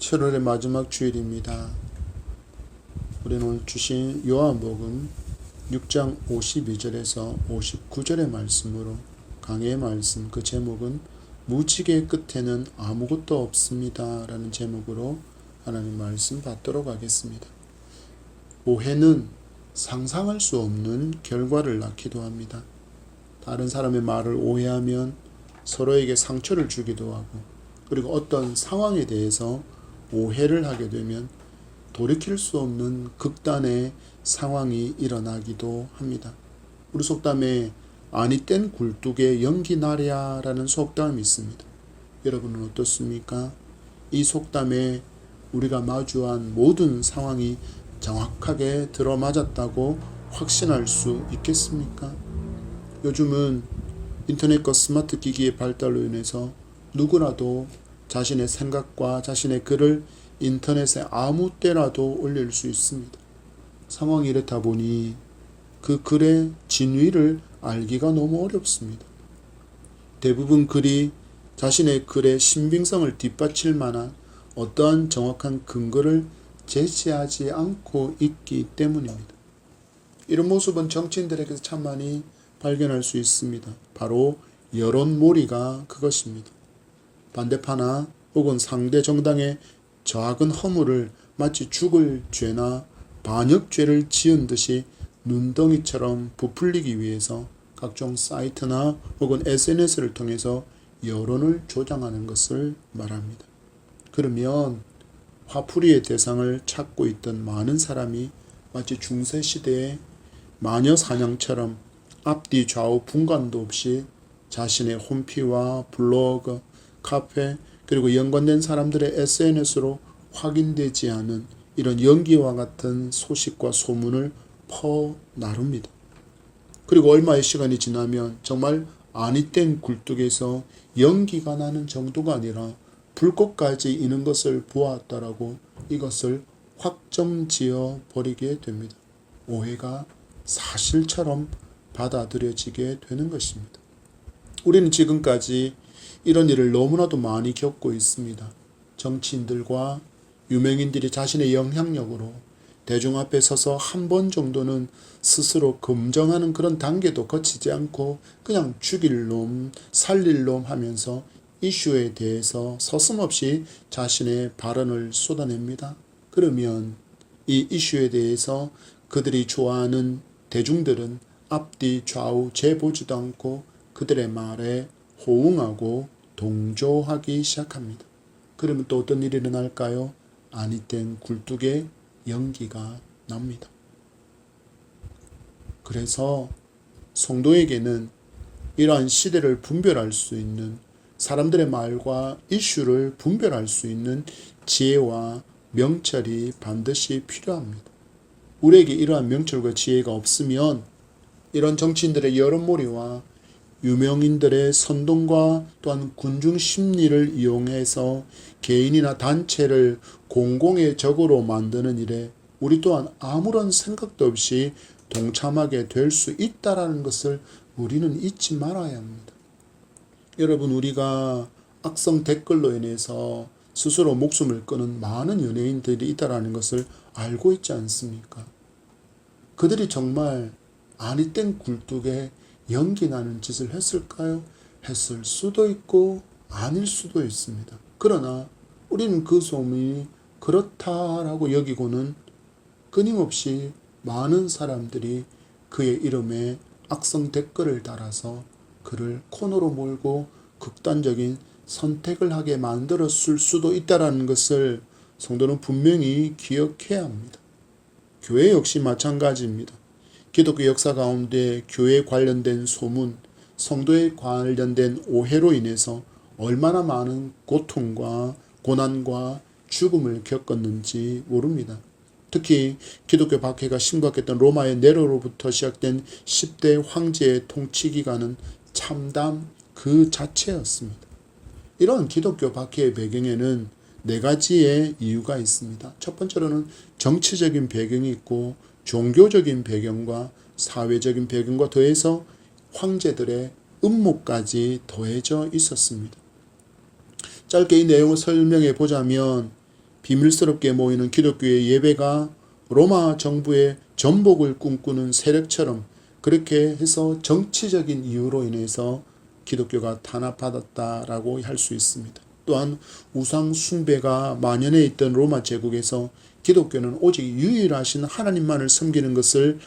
7월의 마지막 주일입니다. 우리는 오늘 주신 요한복음 6장 52절에서 59절의 말씀으로 강해의 말씀, 그 제목은 무지개 끝에는 아무것도 없습니다 라는 제목으로 하나님 말씀 받도록 하겠습니다. 오해는 상상할 수 없는 결과를 낳기도 합니다. 다른 사람의 말을 오해하면 서로에게 상처를 주기도 하고, 그리고 어떤 상황에 대해서 오해를 하게 되면 돌이킬 수 없는 극단의 상황이 일어나기도 합니다. 우리 속담에 아니 땐 굴뚝에 연기 나랴 라는 속담이 있습니다. 여러분은 어떻습니까? 이 속담에 우리가 마주한 모든 상황이 정확하게 들어맞았다고 확신할 수 있겠습니까? 요즘은 인터넷과 스마트 기기의 발달로 인해서 누구라도 자신의 생각과 자신의 글을 인터넷에 아무 때라도 올릴 수 있습니다. 상황이 이렇다 보니 그 글의 진위를 알기가 너무 어렵습니다. 대부분 글이 자신의 글의 신빙성을 뒷받칠 만한 어떠한 정확한 근거를 제시하지 않고 있기 때문입니다. 이런 모습은 정치인들에게서 참 많이 발견할 수 있습니다. 바로 여론몰이가 그것입니다. 반대파나 혹은 상대 정당의 작은 허물을 마치 죽을 죄나 반역죄를 지은 듯이 눈덩이처럼 부풀리기 위해서 각종 사이트나 혹은 SNS를 통해서 여론을 조장하는 것을 말합니다. 그러면 화풀이의 대상을 찾고 있던 많은 사람이 마치 중세시대의 마녀 사냥처럼 앞뒤 좌우 분간도 없이 자신의 홈피와 블로그, 카페, 그리고 연관된 사람들의 SNS로 확인되지 않은 이런 연기와 같은 소식과 소문을 퍼나릅니다. 그리고 얼마의 시간이 지나면 정말 아니 땐 굴뚝에서 연기가 나는 정도가 아니라 불꽃까지 이는 것을 보았다라고 이것을 확정지어 버리게 됩니다. 오해가 사실처럼 받아들여지게 되는 것입니다. 우리는 지금까지 이런 일을 너무나도 많이 겪고 있습니다. 정치인들과 유명인들이 자신의 영향력으로 대중 앞에 서서 한 번 정도는 스스로 검증하는 그런 단계도 거치지 않고 그냥 죽일 놈, 살릴 놈 하면서 이슈에 대해서 서슴없이 자신의 발언을 쏟아냅니다. 그러면 이 이슈에 대해서 그들이 좋아하는 대중들은 앞뒤 좌우 재보지도 않고 그들의 말에 호응하고 동조하기 시작합니다. 그러면 또 어떤 일이 일어날까요? 아니 땐 굴뚝에 연기가 납니다. 그래서 성도에게는 이러한 시대를 분별할 수 있는, 사람들의 말과 이슈를 분별할 수 있는 지혜와 명철이 반드시 필요합니다. 우리에게 이러한 명철과 지혜가 없으면 이런 정치인들의 여론몰이와 유명인들의 선동과 또한 군중 심리를 이용해서 개인이나 단체를 공공의 적으로 만드는 일에 우리 또한 아무런 생각도 없이 동참하게 될 수 있다는 것을 우리는 잊지 말아야 합니다. 여러분, 우리가 악성 댓글로 인해서 스스로 목숨을 끊은 많은 연예인들이 있다는 것을 알고 있지 않습니까? 그들이 정말 아니 땐 굴뚝에 연기 나는 짓을 했을까요? 했을 수도 있고 아닐 수도 있습니다. 그러나 우리는 그 소문이 그렇다라고 여기고는 끊임없이 많은 사람들이 그의 이름에 악성 댓글을 달아서 그를 코너로 몰고 극단적인 선택을 하게 만들었을 수도 있다는 것을 성도는 분명히 기억해야 합니다. 교회 역시 마찬가지입니다. 기독교 역사 가운데 교회에 관련된 소문, 성도에 관련된 오해로 인해서 얼마나 많은 고통과 고난과 죽음을 겪었는지 모릅니다. 특히 기독교 박해가 심각했던 로마의 네로로부터 시작된 10대 황제의 통치 기간은 참담 그 자체였습니다. 이런 기독교 박해의 배경에는 4가지의 이유가 있습니다. 첫 번째로는 정치적인 배경이 있고 종교적인 배경과 사회적인 배경과 더해서 황제들의 음모까지 더해져 있었습니다. 짧게 이 내용을 설명해 보자면 비밀스럽게 모이는 기독교의 예배가 로마 정부의 전복을 꿈꾸는 세력처럼 그렇게 해서 정치적인 이유로 인해서 기독교가 탄압받았다라고 할 수 있습니다. 또한 우상 숭배가 만연해 있던 로마 제국에서 기독교는 오직 유일하신 하나님만을 섬기는 것을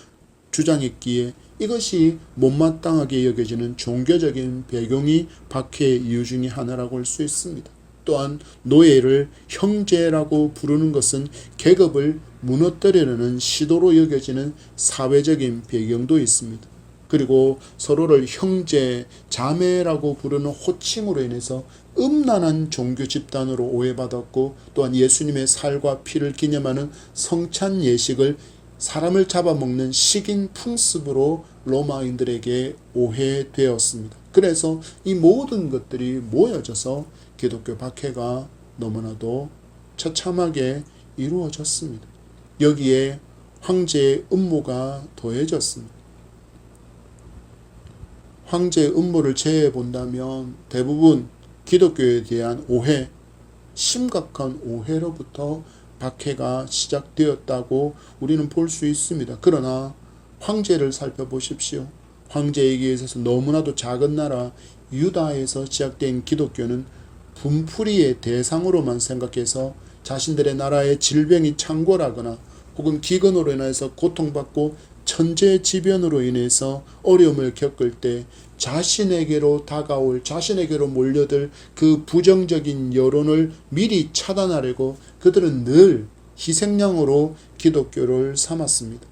주장했기에 이것이 못마땅하게 여겨지는 종교적인 배경이 박해의 이유 중에 하나라고 할 수 있습니다. 또한 노예를 형제라고 부르는 것은 계급을 무너뜨리려는 시도로 여겨지는 사회적인 배경도 있습니다. 그리고 서로를 형제, 자매라고 부르는 호칭으로 인해서 음란한 종교 집단으로 오해받았고, 또한 예수님의 살과 피를 기념하는 성찬 예식을 사람을 잡아먹는 식인 풍습으로 로마인들에게 오해되었습니다. 그래서 이 모든 것들이 모여져서 기독교 박해가 너무나도 처참하게 이루어졌습니다. 여기에 황제의 음모가 더해졌습니다. 황제의 음모를 제외해 본다면 대부분 기독교에 대한 오해, 심각한 오해로부터 박해가 시작되었다고 우리는 볼 수 있습니다. 그러나 황제를 살펴보십시오. 황제에게 있어서 너무나도 작은 나라 유다에서 시작된 기독교는 분풀이의 대상으로만 생각해서 자신들의 나라의 질병이 창궐하거나 혹은 기근으로 인해서 고통받고 천재지변으로 인해서 어려움을 겪을 때 자신에게로 다가올, 자신에게로 몰려들 그 부정적인 여론을 미리 차단하려고 그들은 늘 희생양으로 기독교를 삼았습니다.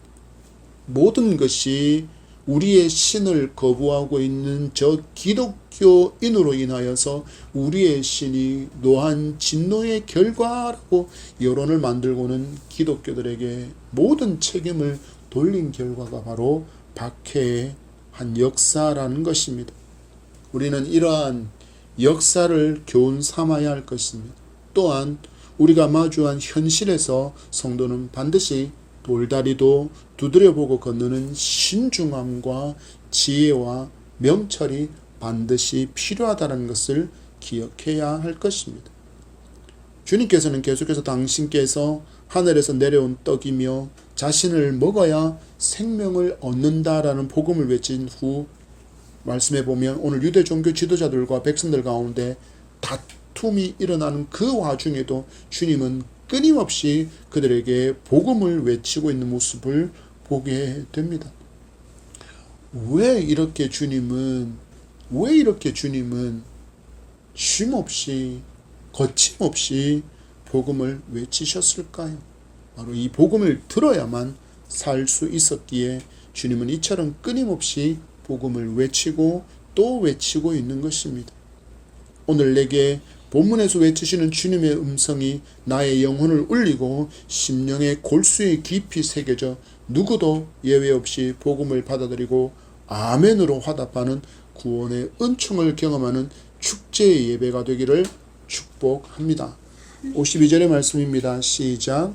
모든 것이 우리의 신을 거부하고 있는 저 기독교인으로 인하여서 우리의 신이 노한 진노의 결과라고 여론을 만들고는 기독교들에게 모든 책임을 돌린 결과가 바로 박해의 한 역사라는 것입니다. 우리는 이러한 역사를 교훈 삼아야 할 것입니다. 또한 우리가 마주한 현실에서 성도는 반드시 돌다리도 두드려보고 건너는 신중함과 지혜와 명철이 반드시 필요하다는 것을 기억해야 할 것입니다. 주님께서는 계속해서 당신께서 하늘에서 내려온 떡이며 자신을 먹어야 생명을 얻는다라는 복음을 외친 후 말씀해 보면 오늘 유대 종교 지도자들과 백성들 가운데 다툼이 일어나는 그 와중에도 주님은 끊임없이 그들에게 복음을 외치고 있는 모습을 보게 됩니다. 왜 이렇게 주님은 쉼없이 거침없이 복음을 외치셨을까요? 바로 이 복음을 들어야만 살 수 있었기에 주님은 이처럼 끊임없이 복음을 외치고 또 외치고 있는 것입니다. 오늘 내게 본문에서 외치시는 주님의 음성이 나의 영혼을 울리고 심령의 골수에 깊이 새겨져 누구도 예외 없이 복음을 받아들이고 아멘으로 화답하는 구원의 은총을 경험하는 축제의 예배가 되기를 축복합니다. 52절의 말씀입니다. 시작.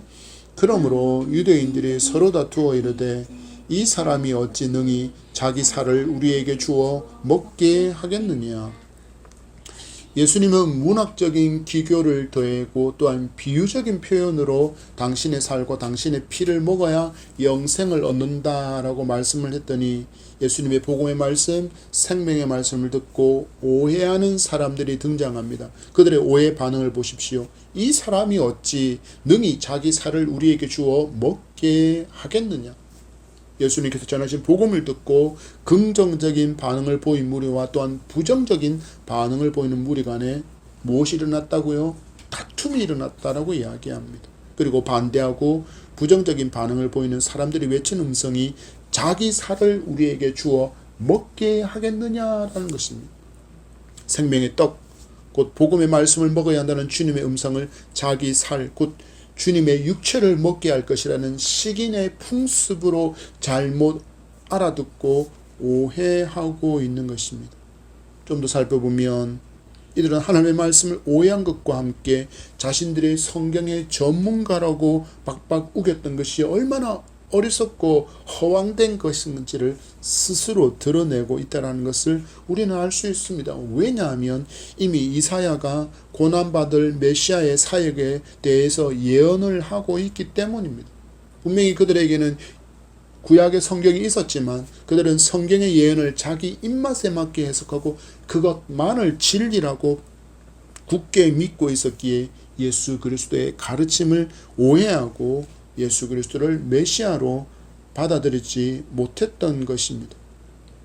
그러므로 유대인들이 서로 다투어 이르되 이 사람이 어찌 능히 자기 살을 우리에게 주어 먹게 하겠느냐. 예수님은 문학적인 기교를 더하고 또한 비유적인 표현으로 당신의 살과 당신의 피를 먹어야 영생을 얻는다라고 말씀을 했더니 예수님의 복음의 말씀, 생명의 말씀을 듣고 오해하는 사람들이 등장합니다. 그들의 오해 반응을 보십시오. 이 사람이 어찌 능히 자기 살을 우리에게 주어 먹게 하겠느냐. 예수님께서 전하신 복음을 듣고 긍정적인 반응을 보인 무리와 또한 부정적인 반응을 보이는 무리 간에 무엇이 일어났다고요? 다툼이 일어났다라고 이야기합니다. 그리고 반대하고 부정적인 반응을 보이는 사람들이 외친 음성이 자기 살을 우리에게 주어 먹게 하겠느냐라는 것입니다. 생명의 떡, 곧 복음의 말씀을 먹어야 한다는 주님의 음성을 자기 살, 곧 주님의 육체를 먹게 할 것이라는 식인의 풍습으로 잘못 알아듣고 오해하고 있는 것입니다. 좀 더 살펴보면 이들은 하나님의 말씀을 오해한 것과 함께 자신들의 성경의 전문가라고 박박 우겼던 것이 얼마나 어리석고 허황된 것인지를 스스로 드러내고 있다는 것을 우리는 알 수 있습니다. 왜냐하면 이미 이사야가 고난받을 메시아의 사역에 대해서 예언을 하고 있기 때문입니다. 분명히 그들에게는 구약의 성경이 있었지만 그들은 성경의 예언을 자기 입맛에 맞게 해석하고 그것만을 진리라고 굳게 믿고 있었기에 예수 그리스도의 가르침을 오해하고 예수 그리스도를 메시아로 받아들이지 못했던 것입니다.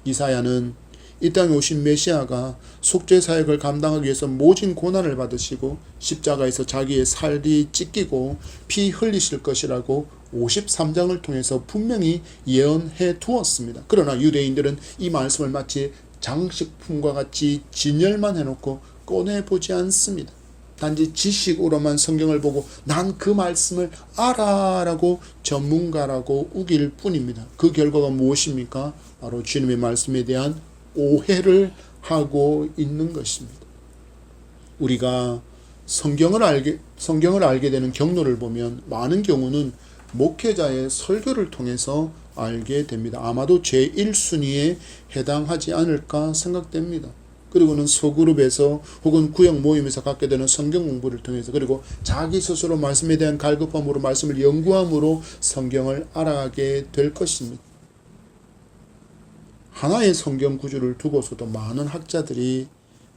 이사야는 이 땅에 오신 메시아가 속죄 사역을 감당하기 위해서 모진 고난을 받으시고 십자가에서 자기의 살이 찢기고 피 흘리실 것이라고 53장을 통해서 분명히 예언해 두었습니다. 그러나 유대인들은 이 말씀을 마치 장식품과 같이 진열만 해놓고 꺼내보지 않습니다. 단지 지식으로만 성경을 보고 난 그 말씀을 알아 라고 전문가라고 우길 뿐입니다. 그 결과가 무엇입니까? 바로 주님의 말씀에 대한 오해를 하고 있는 것입니다. 우리가 성경을 알게 되는 경로를 보면 많은 경우는 목회자의 설교를 통해서 알게 됩니다. 아마도 제1순위에 해당하지 않을까 생각됩니다. 그리고는 소그룹에서 혹은 구역 모임에서 갖게 되는 성경 공부를 통해서 그리고 자기 스스로 말씀에 대한 갈급함으로 말씀을 연구함으로 성경을 알아가게 될 것입니다. 하나의 성경 구조를 두고서도 많은 학자들이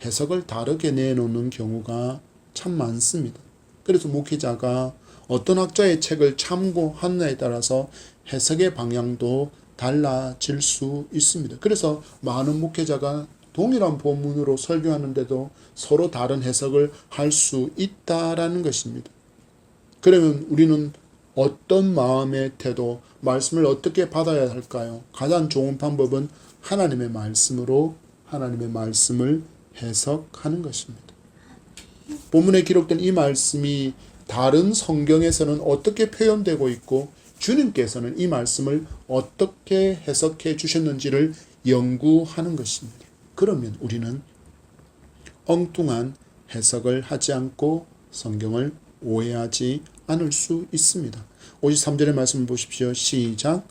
해석을 다르게 내놓는 경우가 참 많습니다. 그래서 목회자가 어떤 학자의 책을 참고하느냐에 따라서 해석의 방향도 달라질 수 있습니다. 그래서 많은 목회자가 동일한 본문으로 설교하는데도 서로 다른 해석을 할 수 있다라는 것입니다. 그러면 우리는 어떤 마음의 태도, 말씀을 어떻게 받아야 할까요? 가장 좋은 방법은 하나님의 말씀으로 하나님의 말씀을 해석하는 것입니다. 본문에 기록된 이 말씀이 다른 성경에서는 어떻게 표현되고 있고 주님께서는 이 말씀을 어떻게 해석해 주셨는지를 연구하는 것입니다. 그러면 우리는 엉뚱한 해석을 하지 않고 성경을 오해하지 않을 수 있습니다. 53절의 말씀을 보십시오. 시작.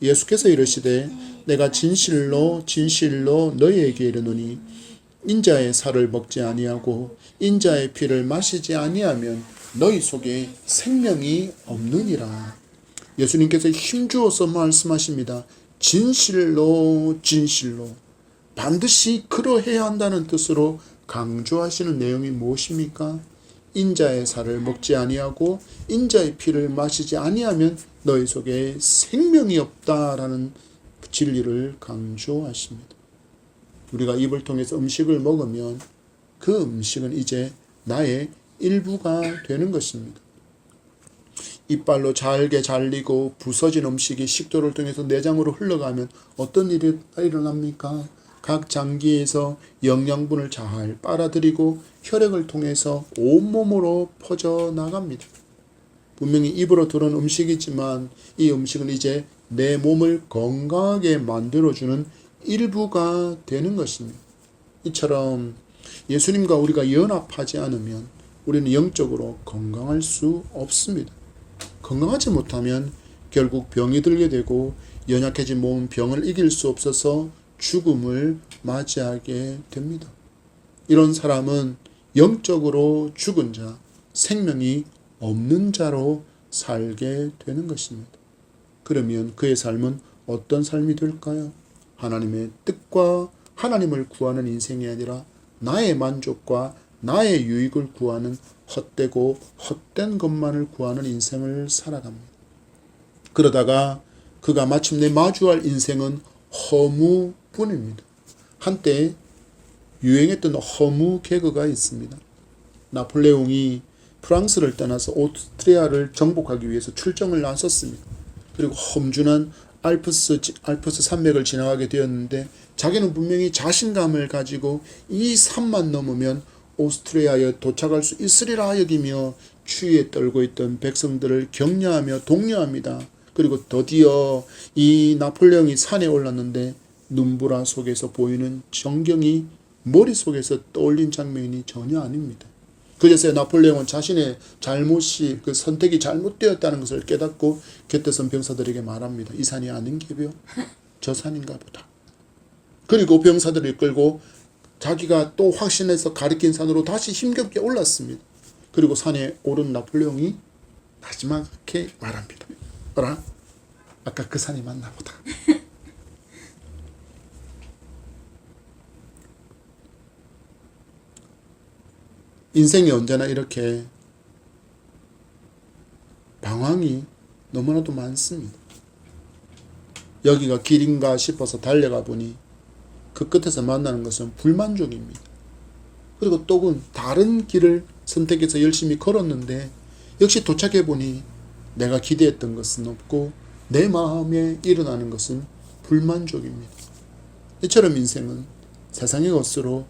예수께서 이르시되 내가 진실로 진실로 너희에게 이르노니 인자의 살을 먹지 아니하고 인자의 피를 마시지 아니하면 너희 속에 생명이 없느니라. 예수님께서 힘주어서 말씀하십니다. 진실로 진실로 반드시 그러해야 한다는 뜻으로 강조하시는 내용이 무엇입니까? 인자의 살을 먹지 아니하고 인자의 피를 마시지 아니하면 너희 속에 생명이 없다라는 진리를 강조하십니다. 우리가 입을 통해서 음식을 먹으면 그 음식은 이제 나의 일부가 되는 것입니다. 이빨로 잘게 잘리고 부서진 음식이 식도를 통해서 내장으로 흘러가면 어떤 일이 일어납니까? 각 장기에서 영양분을 잘 빨아들이고 혈액을 통해서 온몸으로 퍼져나갑니다. 분명히 입으로 들어온 음식이지만 이 음식은 이제 내 몸을 건강하게 만들어주는 일부가 되는 것입니다. 이처럼 예수님과 우리가 연합하지 않으면 우리는 영적으로 건강할 수 없습니다. 건강하지 못하면 결국 병이 들게 되고 연약해진 몸은 병을 이길 수 없어서 죽음을 맞이하게 됩니다. 이런 사람은 영적으로 죽은 자, 생명이 없는 자로 살게 되는 것입니다. 그러면 그의 삶은 어떤 삶이 될까요? 하나님의 뜻과 하나님을 구하는 인생이 아니라 나의 만족과 나의 유익을 구하는 헛되고 헛된 것만을 구하는 인생을 살아갑니다. 그러다가 그가 마침내 마주할 인생은 허무뿐입니다. 한때 유행했던 허무 개그가 있습니다. 나폴레옹이 프랑스를 떠나서 오스트리아를 정복하기 위해서 출정을 나섰습니다. 그리고 험준한 알프스 산맥을 지나가게 되었는데 자기는 분명히 자신감을 가지고 이 산만 넘으면 오스트리아에 도착할 수 있으리라 여기며 추위에 떨고 있던 백성들을 격려하며 독려합니다. 그리고 드디어 이 나폴레옹이 산에 올랐는데 눈보라 속에서 보이는 전경이 머릿속에서 떠올린 장면이 전혀 아닙니다. 그제서야 나폴레옹은 자신의 잘못이 그 선택이 잘못되었다는 것을 깨닫고 곁에 선 병사들에게 말합니다. 이 산이 아닌 게벼 저 산인가 보다. 그리고 병사들을 이끌고 자기가 또 확신해서 가리킨 산으로 다시 힘겹게 올랐습니다. 그리고 산에 오른 나폴레옹이 마지막에 말합니다. 어라? 아까 그 산이 맞나 보다. 인생이 언제나 이렇게 방황이 너무나도 많습니다. 여기가 길인가 싶어서 달려가 보니 그 끝에서 만나는 것은 불만족입니다. 그리고 또 다른 길을 선택해서 열심히 걸었는데 역시 도착해 보니 내가 기대했던 것은 없고 내 마음에 일어나는 것은 불만족입니다. 이처럼 인생은 세상의 것으로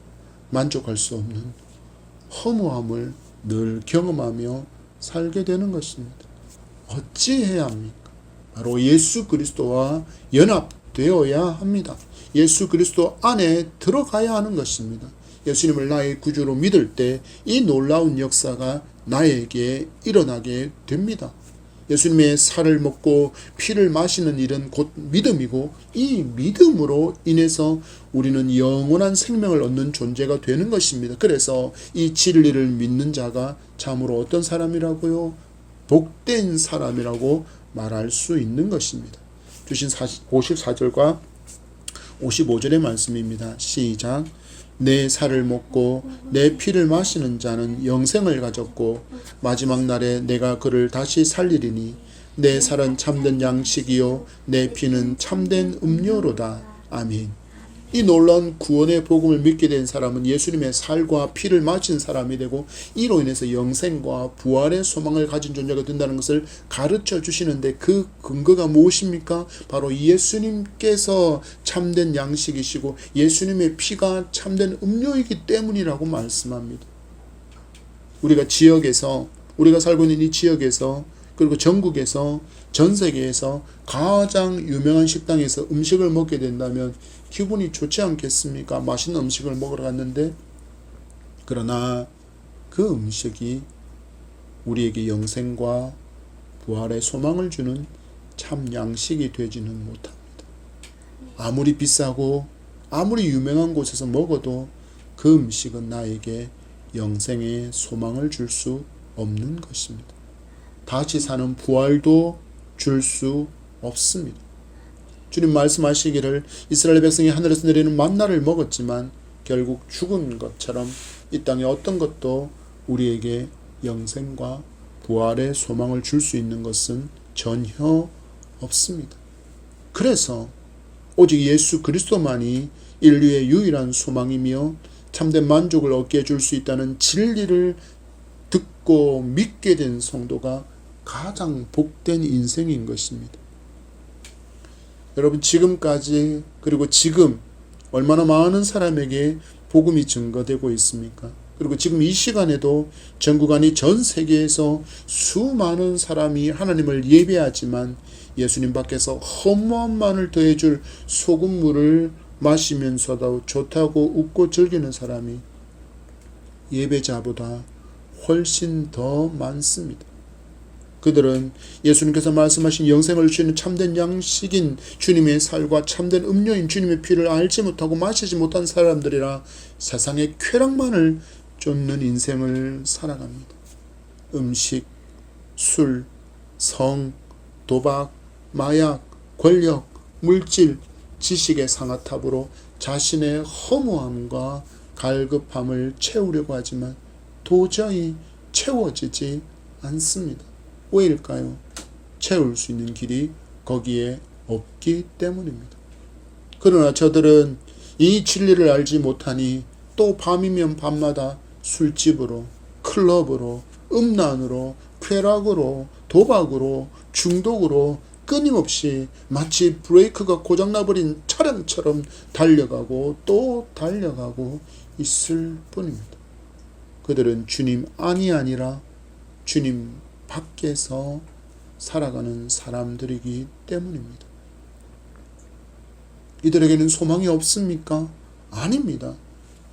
만족할 수 없는 허무함을 늘 경험하며 살게 되는 것입니다. 어찌해야 합니까? 바로 예수 그리스도와 연합되어야 합니다. 예수 그리스도 안에 들어가야 하는 것입니다. 예수님을 나의 구주로 믿을 때 이 놀라운 역사가 나에게 일어나게 됩니다. 예수님의 살을 먹고 피를 마시는 일은 곧 믿음이고 이 믿음으로 인해서 우리는 영원한 생명을 얻는 존재가 되는 것입니다. 그래서 이 진리를 믿는 자가 참으로 어떤 사람이라고요? 복된 사람이라고 말할 수 있는 것입니다. 주신 54절과 55절의 말씀입니다. 시작. 내 살을 먹고 내 피를 마시는 자는 영생을 가졌고 마지막 날에 내가 그를 다시 살리리니 내 살은 참된 양식이요 내 피는 참된 음료로다. 아멘. 이 놀라운 구원의 복음을 믿게 된 사람은 예수님의 살과 피를 마신 사람이 되고 이로 인해서 영생과 부활의 소망을 가진 존재가 된다는 것을 가르쳐 주시는데 그 근거가 무엇입니까? 바로 예수님께서 참된 양식이시고 예수님의 피가 참된 음료이기 때문이라고 말씀합니다. 우리가 살고 있는 이 지역에서 그리고 전국에서 전 세계에서 가장 유명한 식당에서 음식을 먹게 된다면 기분이 좋지 않겠습니까? 맛있는 음식을 먹으러 갔는데 그러나 그 음식이 우리에게 영생과 부활의 소망을 주는 참 양식이 되지는 못합니다. 아무리 비싸고 아무리 유명한 곳에서 먹어도 그 음식은 나에게 영생의 소망을 줄 수 없는 것입니다. 다시 사는 부활도 줄 수 없습니다. 주님 말씀하시기를 이스라엘 백성이 하늘에서 내리는 만나를 먹었지만 결국 죽은 것처럼 이 땅에 어떤 것도 우리에게 영생과 부활의 소망을 줄 수 있는 것은 전혀 없습니다. 그래서 오직 예수 그리스도만이 인류의 유일한 소망이며 참된 만족을 얻게 해줄 수 있다는 진리를 듣고 믿게 된 성도가 가장 복된 인생인 것입니다. 여러분 지금까지 그리고 지금 얼마나 많은 사람에게 복음이 증거되고 있습니까? 그리고 지금 이 시간에도 전국 아니 전 세계에서 수많은 사람이 하나님을 예배하지만 예수님 밖에서 허무함만을 더해줄 소금물을 마시면서도 좋다고 웃고 즐기는 사람이 예배자보다 훨씬 더 많습니다. 그들은 예수님께서 말씀하신 영생을 주시는 참된 양식인 주님의 살과 참된 음료인 주님의 피를 알지 못하고 마시지 못한 사람들이라 세상의 쾌락만을 쫓는 인생을 살아갑니다. 음식, 술, 성, 도박, 마약, 권력, 물질, 지식의 상아탑으로 자신의 허무함과 갈급함을 채우려고 하지만 도저히 채워지지 않습니다. 왜일까요? 채울 수 있는 길이 거기에 없기 때문입니다. 그러나 저들은 이 진리를 알지 못하니 또 밤이면 밤마다 술집으로, 클럽으로, 음란으로, 쾌락으로, 도박으로, 중독으로 끊임없이 마치 브레이크가 고장나버린 차량처럼 달려가고 또 달려가고 있을 뿐입니다. 그들은 주님 안이 아니라 주님 밖에서 살아가는 사람들이기 때문입니다. 이들에게는 소망이 없습니까? 아닙니다.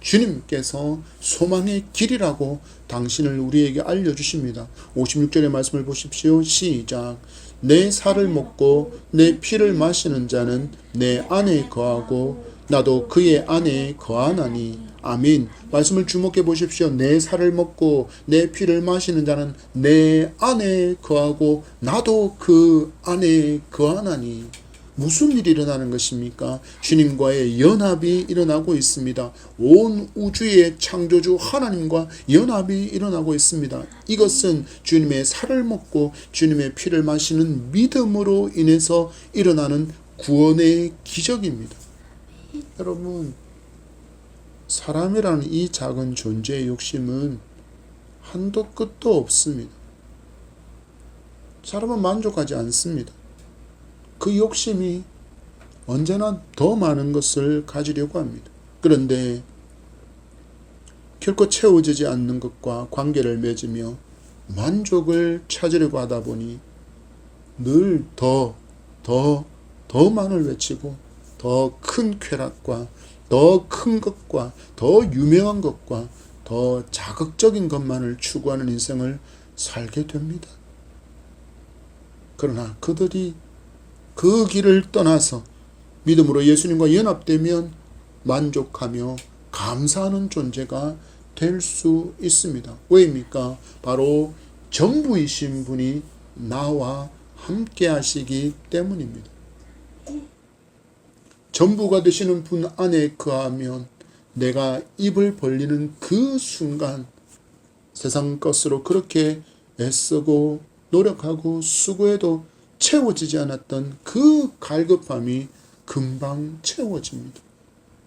주님께서 소망의 길이라고 당신을 우리에게 알려주십니다. 56절의 말씀을 보십시오. 시작. 내 살을 먹고 내 피를 마시는 자는 내 안에 거하고 나도 그의 안에 거하나니. 아멘. 말씀을 주목해 보십시오. 내 살을 먹고 내 피를 마시는 자는 내 안에 거하고 나도 그 안에 거하나니. 무슨 일이 일어나는 것입니까? 주님과의 연합이 일어나고 있습니다. 온 우주의 창조주 하나님과 연합이 일어나고 있습니다. 이것은 주님의 살을 먹고 주님의 피를 마시는 믿음으로 인해서 일어나는 구원의 기적입니다. 여러분, 사람이라는 이 작은 존재의 욕심은 한도 끝도 없습니다. 사람은 만족하지 않습니다. 그 욕심이 언제나 더 많은 것을 가지려고 합니다. 그런데 결코 채워지지 않는 것과 관계를 맺으며 만족을 찾으려고 하다 보니 늘 더만을 외치고 더 큰 쾌락과 더 큰 것과 더 유명한 것과 더 자극적인 것만을 추구하는 인생을 살게 됩니다. 그러나 그들이 그 길을 떠나서 믿음으로 예수님과 연합되면 만족하며 감사하는 존재가 될 수 있습니다. 왜입니까? 바로 전부이신 분이 나와 함께 하시기 때문입니다. 전부가 되시는 분 안에 거하면 내가 입을 벌리는 그 순간 세상 것으로 그렇게 애쓰고 노력하고 수고해도 채워지지 않았던 그 갈급함이 금방 채워집니다.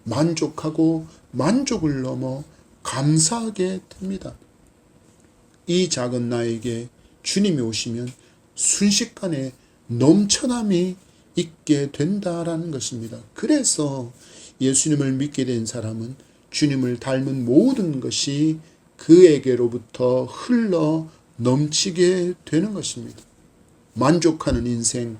만족하고 만족을 넘어 감사하게 됩니다. 이 작은 나에게 주님이 오시면 순식간에 넘쳐남이 있게 된다라는 것입니다. 그래서 예수님을 믿게 된 사람은 주님을 닮은 모든 것이 그에게로부터 흘러 넘치게 되는 것입니다. 만족하는 인생,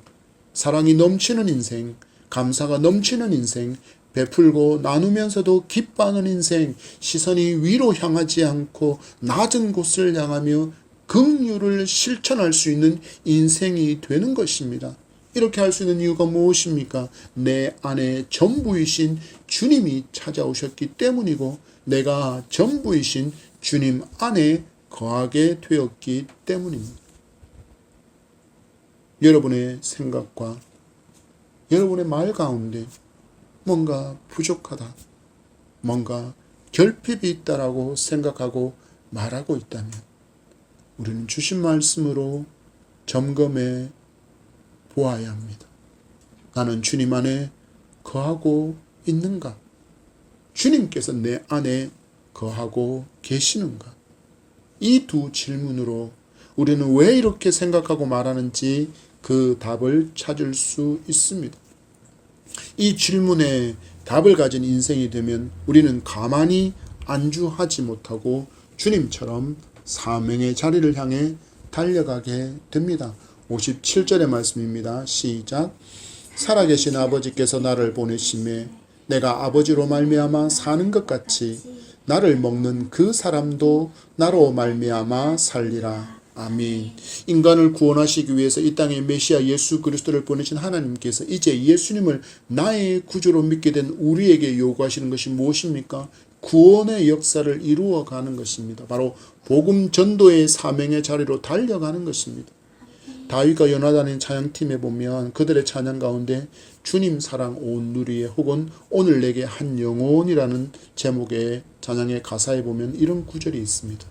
사랑이 넘치는 인생, 감사가 넘치는 인생, 베풀고 나누면서도 기뻐하는 인생, 시선이 위로 향하지 않고 낮은 곳을 향하며 긍휼을 실천할 수 있는 인생이 되는 것입니다. 이렇게 할 수 있는 이유가 무엇입니까? 내 안에 전부이신 주님이 찾아오셨기 때문이고 내가 전부이신 주님 안에 거하게 되었기 때문입니다. 여러분의 생각과 여러분의 말 가운데 뭔가 부족하다, 뭔가 결핍이 있다라고 생각하고 말하고 있다면 우리는 주신 말씀으로 점검해 보아야 합니다. 나는 주님 안에 거하고 있는가? 주님께서 내 안에 거하고 계시는가? 이 두 질문으로 우리는 왜 이렇게 생각하고 말하는지 그 답을 찾을 수 있습니다. 이 질문에 답을 가진 인생이 되면 우리는 가만히 안주하지 못하고 주님처럼 사명의 자리를 향해 달려가게 됩니다. 57절의 말씀입니다. 시작. 살아계신 아버지께서 나를 보내심에 내가 아버지로 말미암아 사는 것 같이 나를 먹는 그 사람도 나로 말미암아 살리라. 아멘. 인간을 구원하시기 위해서 이 땅에 메시아 예수 그리스도를 보내신 하나님께서 이제 예수님을 나의 구주로 믿게 된 우리에게 요구하시는 것이 무엇입니까? 구원의 역사를 이루어가는 것입니다. 바로 복음 전도의 사명의 자리로 달려가는 것입니다. 다윗과 요나단의 찬양팀에 보면 그들의 찬양 가운데 주님 사랑 온 누리에 혹은 오늘 내게 한 영혼이라는 제목의 찬양의 가사에 보면 이런 구절이 있습니다.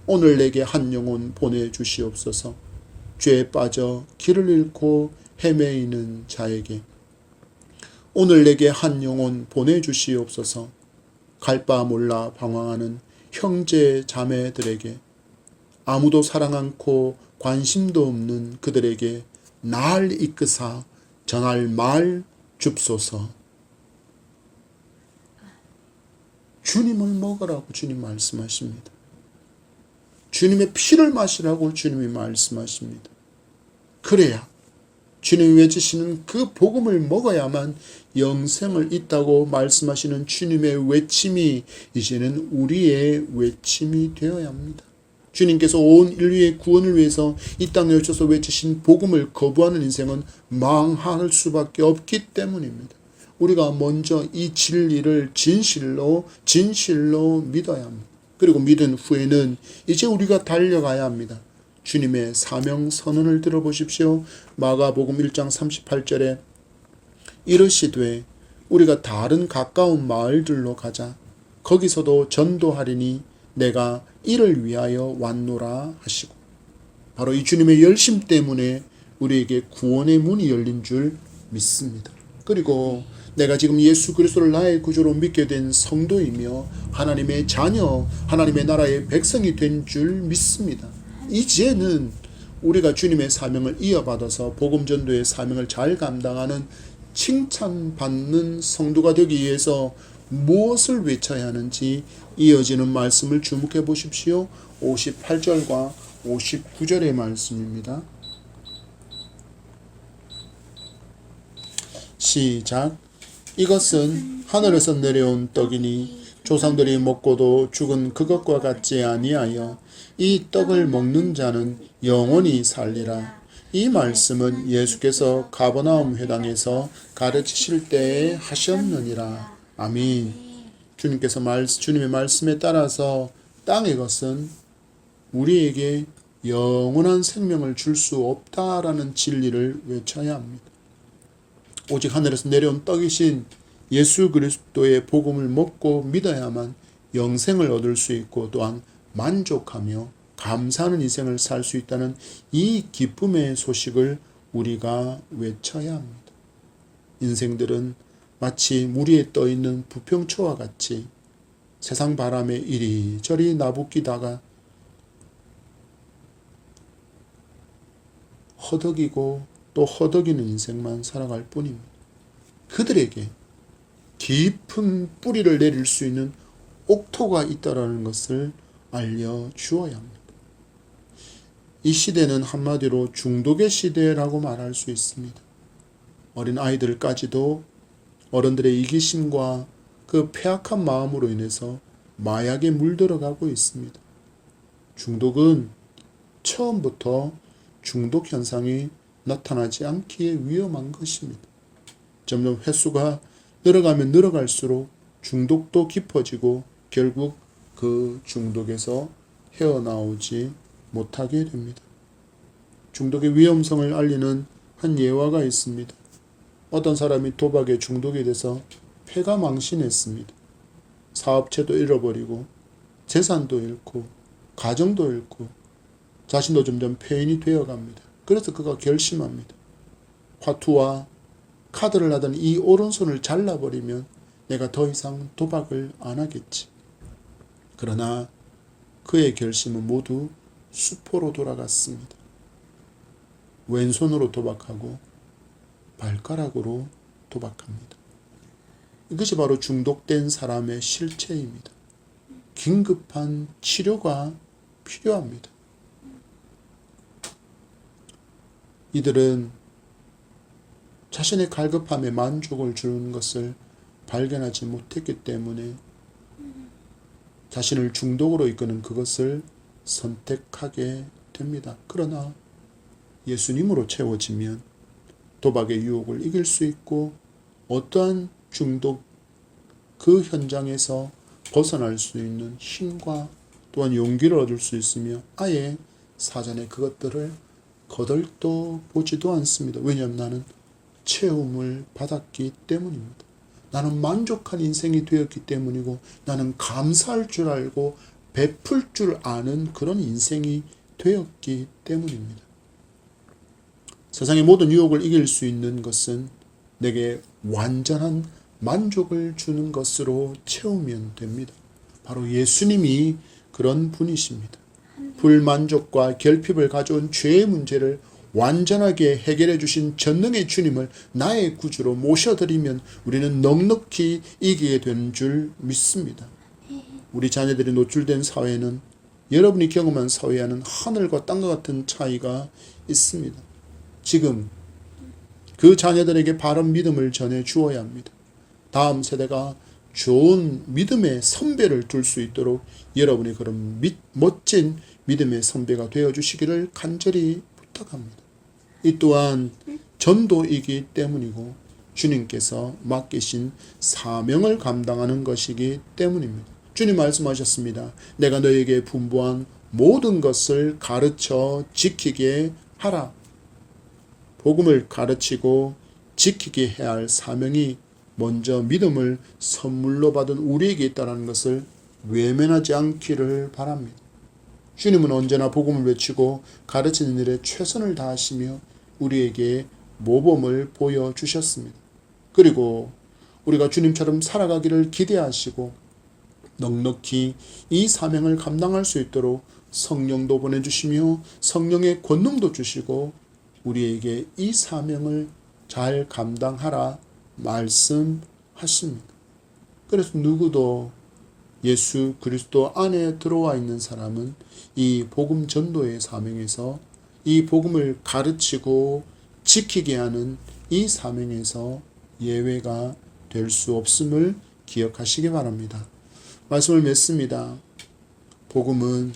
오늘 내게 한 영혼 보내주시옵소서. 죄에 빠져 길을 잃고 헤매이는 자에게 오늘 내게 한 영혼 보내주시옵소서. 갈 바 몰라 방황하는 형제 자매들에게 아무도 사랑 않고 관심도 없는 그들에게 날 이끄사 전할 말 줍소서. 주님을 먹으라고 주님 말씀하십니다. 주님의 피를 마시라고 주님이 말씀하십니다. 그래야 주님이 외치시는 그 복음을 먹어야만 영생을 있다고 말씀하시는 주님의 외침이 이제는 우리의 외침이 되어야 합니다. 주님께서 온 인류의 구원을 위해서 이 땅에 오셔서 외치신 복음을 거부하는 인생은 망할 수밖에 없기 때문입니다. 우리가 먼저 이 진리를 진실로 믿어야 합니다. 그리고 믿은 후에는 이제 우리가 달려가야 합니다. 주님의 사명 선언을 들어보십시오. 마가복음 1장 38절에 이르시되 우리가 다른 가까운 마을들로 가자. 거기서도 전도하리니 내가 이를 위하여 왔노라 하시고, 바로 이 주님의 열심 때문에 우리에게 구원의 문이 열린 줄 믿습니다. 그리고 내가 지금 예수 그리스도를 나의 구주로 믿게 된 성도이며 하나님의 자녀, 하나님의 나라의 백성이 된 줄 믿습니다. 이제는 우리가 주님의 사명을 이어받아서 복음 전도의 사명을 잘 감당하는 칭찬받는 성도가 되기 위해서 무엇을 외쳐야 하는지 이어지는 말씀을 주목해 보십시오. 58절과 59절의 말씀입니다. 시작. 이것은 하늘에서 내려온 떡이니 조상들이 먹고도 죽은 그것과 같지 아니하여 이 떡을 먹는 자는 영원히 살리라. 이 말씀은 예수께서 가버나움 회당에서 가르치실 때에 하셨느니라. 아멘. 주님의 말씀에 따라서 땅의 것은 우리에게 영원한 생명을 줄 수 없다라는 진리를 외쳐야 합니다. 오직 하늘에서 내려온 떡이신 예수 그리스도의 복음을 먹고 믿어야만 영생을 얻을 수 있고 또한 만족하며 감사하는 인생을 살 수 있다는 이 기쁨의 소식을 우리가 외쳐야 합니다. 인생들은 마치 물 위에 떠있는 부평초와 같이 세상 바람에 이리저리 나부끼다가 허덕이고 또 허덕이는 인생만 살아갈 뿐입니다. 그들에게 깊은 뿌리를 내릴 수 있는 옥토가 있다는 것을 알려주어야 합니다. 이 시대는 한마디로 중독의 시대라고 말할 수 있습니다. 어린 아이들까지도 어른들의 이기심과 그 패악한 마음으로 인해서 마약에 물들어가고 있습니다. 중독은 처음부터 중독 현상이 나타나지 않기에 위험한 것입니다. 점점 횟수가 늘어가면 늘어갈수록 중독도 깊어지고 결국 그 중독에서 헤어나오지 못하게 됩니다. 중독의 위험성을 알리는 한 예화가 있습니다. 어떤 사람이 도박에 중독이 돼서 패가 망신했습니다. 사업체도 잃어버리고 재산도 잃고 가정도 잃고 자신도 점점 폐인이 되어갑니다. 그래서 그가 결심합니다. 화투와 카드를 하던 이 오른손을 잘라버리면 내가 더 이상 도박을 안 하겠지. 그러나 그의 결심은 모두 수포로 돌아갔습니다. 왼손으로 도박하고 발가락으로 도박합니다. 이것이 바로 중독된 사람의 실체입니다. 긴급한 치료가 필요합니다. 이들은 자신의 갈급함에 만족을 주는 것을 발견하지 못했기 때문에 자신을 중독으로 이끄는 그것을 선택하게 됩니다. 그러나 예수님으로 채워지면 도박의 유혹을 이길 수 있고 어떠한 중독 그 현장에서 벗어날 수 있는 힘과 또한 용기를 얻을 수 있으며 아예 사전에 그것들을 거들떠 보지도 않습니다. 왜냐하면 나는 채움을 받았기 때문입니다. 나는 만족한 인생이 되었기 때문이고 나는 감사할 줄 알고 베풀 줄 아는 그런 인생이 되었기 때문입니다. 세상의 모든 유혹을 이길 수 있는 것은 내게 완전한 만족을 주는 것으로 채우면 됩니다. 바로 예수님이 그런 분이십니다. 불만족과 결핍을 가져온 죄의 문제를 완전하게 해결해 주신 전능의 주님을 나의 구주로 모셔드리면 우리는 넉넉히 이기게 되는 줄 믿습니다. 우리 자녀들이 노출된 사회는 여러분이 경험한 사회와는 하늘과 땅과 같은 차이가 있습니다. 지금 그 자녀들에게 바른 믿음을 전해 주어야 합니다. 다음 세대가 좋은 믿음의 선배를 둘 수 있도록 여러분이 그런 멋진 믿음의 선배가 되어 주시기를 간절히 부탁합니다. 이 또한 전도이기 때문이고 주님께서 맡기신 사명을 감당하는 것이기 때문입니다. 주님 말씀하셨습니다. 내가 너에게 분부한 모든 것을 가르쳐 지키게 하라. 복음을 가르치고 지키게 해야 할 사명이 먼저 믿음을 선물로 받은 우리에게 있다는 것을 외면하지 않기를 바랍니다. 주님은 언제나 복음을 외치고 가르치는 일에 최선을 다하시며 우리에게 모범을 보여주셨습니다. 그리고 우리가 주님처럼 살아가기를 기대하시고 넉넉히 이 사명을 감당할 수 있도록 성령도 보내주시며 성령의 권능도 주시고 우리에게 이 사명을 잘 감당하라 말씀하십니다. 그래서 누구도 예수 그리스도 안에 들어와 있는 사람은 이 복음 전도의 사명에서 이 복음을 가르치고 지키게 하는 이 사명에서 예외가 될 수 없음을 기억하시기 바랍니다. 말씀을 맺습니다. 복음은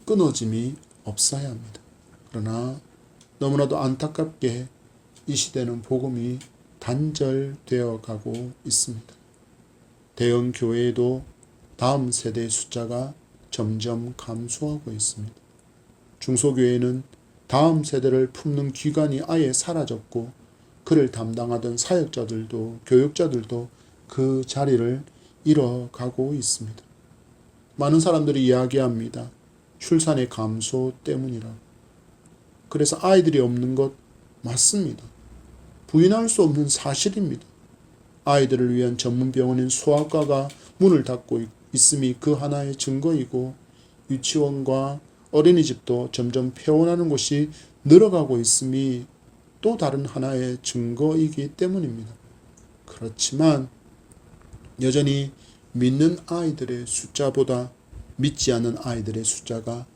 끊어짐이 없어야 합니다. 그러나 너무나도 안타깝게 이 시대는 복음이 단절되어 가고 있습니다. 대형 교회에도 다음 세대의 숫자가 점점 감소하고 있습니다. 중소교회는 다음 세대를 품는 기관이 아예 사라졌고 그를 담당하던 사역자들도 교육자들도 그 자리를 잃어가고 있습니다. 많은 사람들이 이야기합니다. 출산의 감소 때문이라고. 그래서 아이들이 없는 것 맞습니다. 부인할 수 없는 사실입니다. 아이들을 위한 전문 병원인 소아과가 문을 닫고 있음이 그 하나의 증거이고 유치원과 어린이집도 점점 폐원하는 곳이 늘어가고 있음이 또 다른 하나의 증거이기 때문입니다. 그렇지만 여전히 믿는 아이들의 숫자보다 믿지 않는 아이들의 숫자가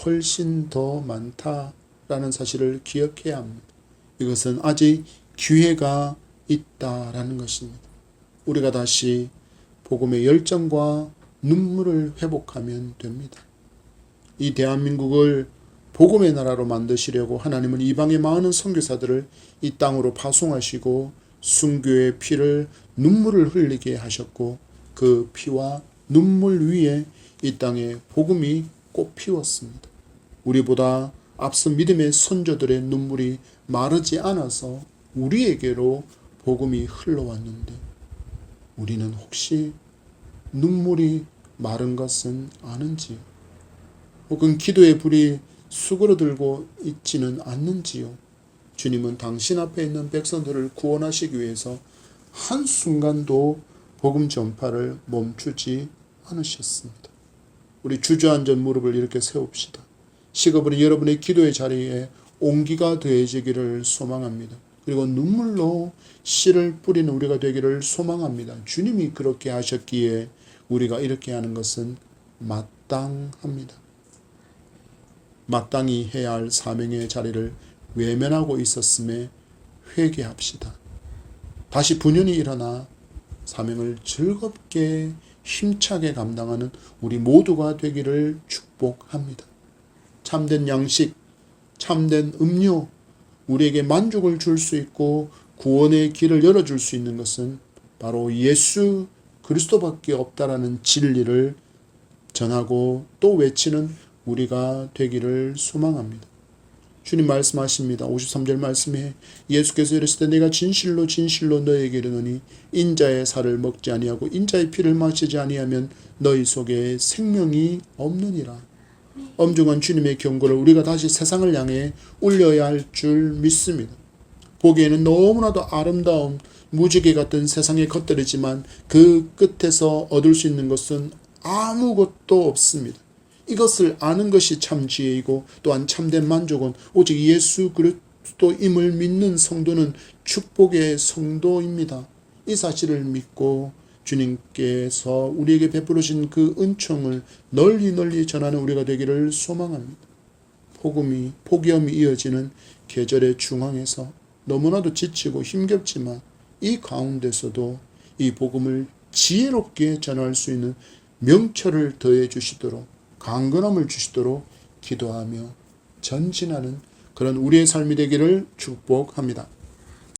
훨씬 더 많다라는 사실을 기억해야 합니다. 이것은 아직 기회가 있다라는 것입니다. 우리가 다시 복음의 열정과 눈물을 회복하면 됩니다. 이 대한민국을 복음의 나라로 만드시려고 하나님은 이방의 많은 선교사들을 이 땅으로 파송하시고 순교의 피를 눈물을 흘리게 하셨고 그 피와 눈물 위에 이 땅에 복음이 꽃피웠습니다. 우리보다 앞선 믿음의 선조들의 눈물이 마르지 않아서 우리에게로 복음이 흘러왔는데 우리는 혹시 눈물이 마른 것은 아는지요? 혹은 기도의 불이 수그러들고 있지는 않는지요? 주님은 당신 앞에 있는 백성들을 구원하시기 위해서 한순간도 복음 전파를 멈추지 않으셨습니다. 우리 주저앉은 무릎을 이렇게 세웁시다. 식어버린 여러분의 기도의 자리에 온기가 더해지기를 소망합니다. 그리고 눈물로 씨를 뿌리는 우리가 되기를 소망합니다. 주님이 그렇게 하셨기에 우리가 이렇게 하는 것은 마땅합니다. 마땅히 해야 할 사명의 자리를 외면하고 있었음에 회개합시다. 다시 분연히 일어나 사명을 즐겁게 힘차게 감당하는 우리 모두가 되기를 축복합니다. 참된 양식, 참된 음료, 우리에게 만족을 줄 수 있고 구원의 길을 열어줄 수 있는 것은 바로 예수 그리스도밖에 없다라는 진리를 전하고 또 외치는 우리가 되기를 소망합니다. 주님 말씀하십니다. 53절 말씀에 예수께서 이르시되 내가 진실로 진실로 너희에게 이르노니 인자의 살을 먹지 아니하고 인자의 피를 마시지 아니하면 너희 속에 생명이 없느니라. 엄중한 주님의 경고를 우리가 다시 세상을 향해 울려야 할 줄 믿습니다. 보기에는 너무나도 아름다운 무지개 같은 세상의 것들이지만 그 끝에서 얻을 수 있는 것은 아무것도 없습니다. 이것을 아는 것이 참 지혜이고 또한 참된 만족은 오직 예수 그리스도임을 믿는 성도는 축복의 성도입니다. 이 사실을 믿고 주님께서 우리에게 베풀으신 그 은총을 널리 널리 전하는 우리가 되기를 소망합니다. 폭염이 이어지는 계절의 중앙에서 너무나도 지치고 힘겹지만 이 가운데서도 이 복음을 지혜롭게 전할 수 있는 명철을 더해 주시도록 강건함을 주시도록 기도하며 전진하는 그런 우리의 삶이 되기를 축복합니다.